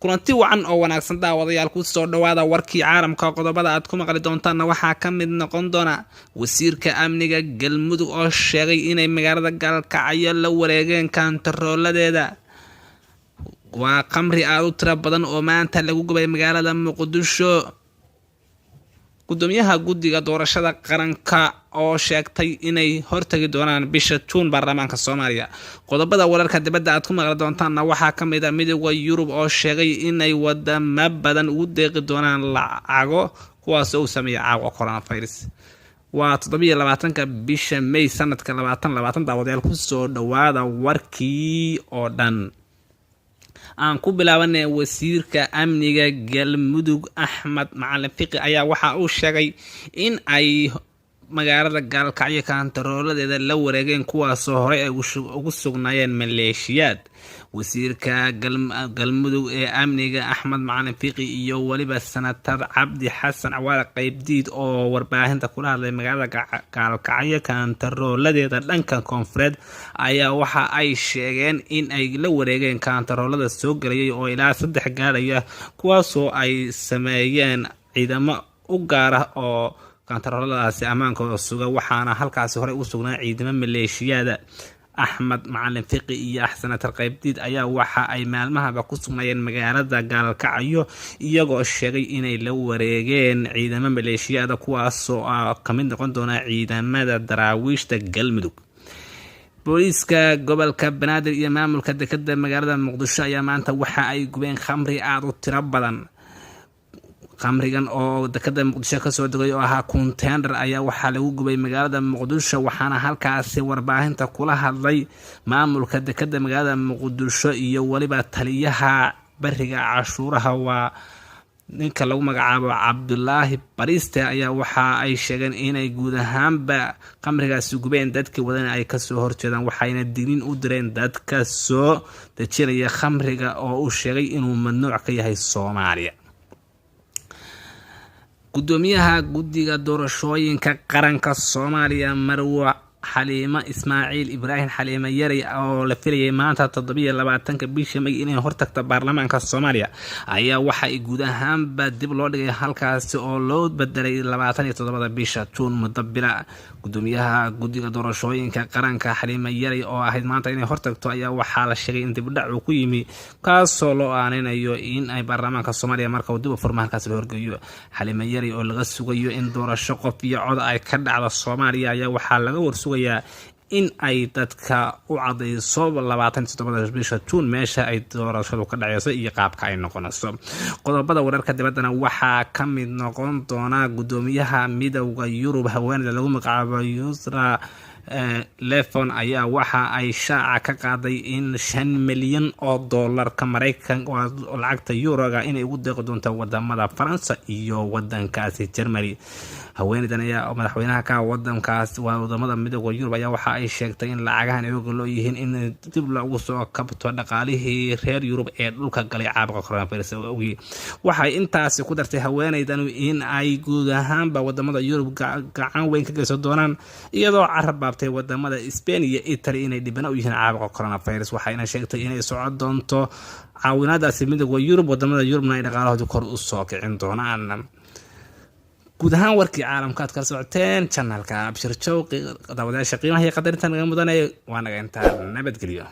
kulanti wacan oo wanaagsan daawadayaal ku soo dhawaada warkii caalamka qodobada aad ku maqli doontaan waxaa ka mid noqon doona wasiirka amniga galmudug oo sheegay inay magaalada Gaalkacyo la wareegeen kantarooladeeda waa qamri aad u tiro badan oo maanta lagu gubay magaalada Muqdisho gudoomiyaha guddiga doorashada qaranka oo sheegtay inay hortagi doonaan bisha Juun baarlamaanka Soomaaliya qodobada wararka dibadda aad ku maqli doontaan waxaa ka mid ah midowga Yurub oo sheegay inay wadamo badan u deeqi doonaan lacago kuwaas oo sameeya caawa coronavirus waa 27 bisha May sanadka 2020 daawadayaal ku soo dhawaada warkii oo dhan aan ku bilaabanay wasiirka amniga galmudug Axmed Macalin Fiqi ayaa waxa uu sheegay in ay magaalada Gaalkacyo kantarooladeeda la wareegeen kuwaas oo hore ay ugu sugnaayeen maleeshiyaad wasiirka galmudug ee amniga Axmed Macalin Fiqi iyo waliba senator Cabdi Xasan Cawaale Qaybdiid oo warbaahinta kula hadlay magaalada Gaalkacyo kantarooladeeda dhanka koonfureed ayaa waxa ay sheegeen in ay la wareegeen kantaroolada soo galayay oo ilaa 3 gaaraya kuwaas oo ay sameeyeen ciidamo u gaar ah oo kantarooladaasi amaankooda suga waxaana halkaas hore u sugnaa ciidamo maleeshiyada Axmed Macalin Fiqi iyo senator Qaybdiid ayaa waxa ay maalmahaba ku sugnaayeen magaalada Gaalkacyo iyagoo sheegay inay la wareegeen ciidamo maleeshiyada kuwaas oo ka mid noqon doona ciidamada daraawiishta galmudug booliiska gobolka Banaadir iyo maamulka dekedda magaalada Muqdisho ayaa maanta waxa ay gubeen khamri aad u tiro badan qamrigan oo dekedda Muqdisho ka soo degay oo ahaa container ayaa waxa lagu gubay magaalada Muqdisho waxaana halkaas warbaahinta kula hadlay maamulka dekedda magaalada Muqdisho iyo waliba taliyaha bariga cashuuraha waa ninka lagu magacaabo Cabdullaahi Bariste ayaa waxa ay sheegeen inay guud ahaanba qamrigaasi gubeen dadka wadana ay ka soo horjeedaan waxayna digniin u direen dadka soo dejinaya khamriga oo uu sheegay inuu mamnuuc ka yahay Soomaaliya gudoomiyaha guddiga doorashooyinka qaranka Soomaaliya Marwa Xaliima Ismaaciil Ibraahim Xaliima Yari oo la filayay maanta 27 bisha May inay hortagto baarlamaanka Soomaaliya ayaa waxa ay guud ahaanba dib loo dhigay halkaas oo loo bedelay 27 bisha Juun muddo bila gudoomiyaha guddiga doorashooyinka qaranka Xaliima Yari oo ahayd maanta inay hortagto ayaa waxa la sheegay in dib dhac uu ku yimi kaasoo loo aaninayo in ay baarlamaanka Soomaaliya marka uu dib u furmaan halkaas loo horgeeyo Xaliima Yari oo laga sugayo in doorasho qof iyo cod ay ka dhacdo Soomaaliya ayaa waxa laga warsugayaa in ay dadka u cadeyso 27 bisha Juun meesha ay doorashadu ka dhacayso iyo qaabka ay noqonayso qodobada wararka dibaddana waxaa ka mid noqon doona gudoomiyaha midowga Yurub haweeneyda lagu magacaabo Ursula Lefon ayaa waxa ay shaaca ka qaaday in 5 milyan oo dollarka Mareykanka oo lacagta Euro-ga inay ugu deeqi doonto wadamada Faransa iyo wadankaasi Germany haweeneydan ayaa madaxweynaha ka wadankaas wadamada midowga Yurub ayaa waxa ay sheegtay in lacagahan ay loo yihiin in dib loogu soo kabto dhaqaalihii reer Yurub ee dhulka galay caabuqa coronavirus waxay intaas ku dartay haweeneydan in ay guud ahaanba wadamada Yurub gacan weyn ka geysan doonaan iyadoo carab baabtay wadamada Spain iyo Italy inay dibana u yihiin caabuqa coronavirus waxayna sheegtay inay socod doonto caawinadaasi midowga Yurub wadamada Yurubna ay dhaqaalahooda kor u soo kicin doonaan guud ahaan warkii caalamka aad kala socoteen channelka Abshir Jawqi daawadayaasha qiimaha iyo qadarinta naga mudanay waa naga intaa nabadgelyo.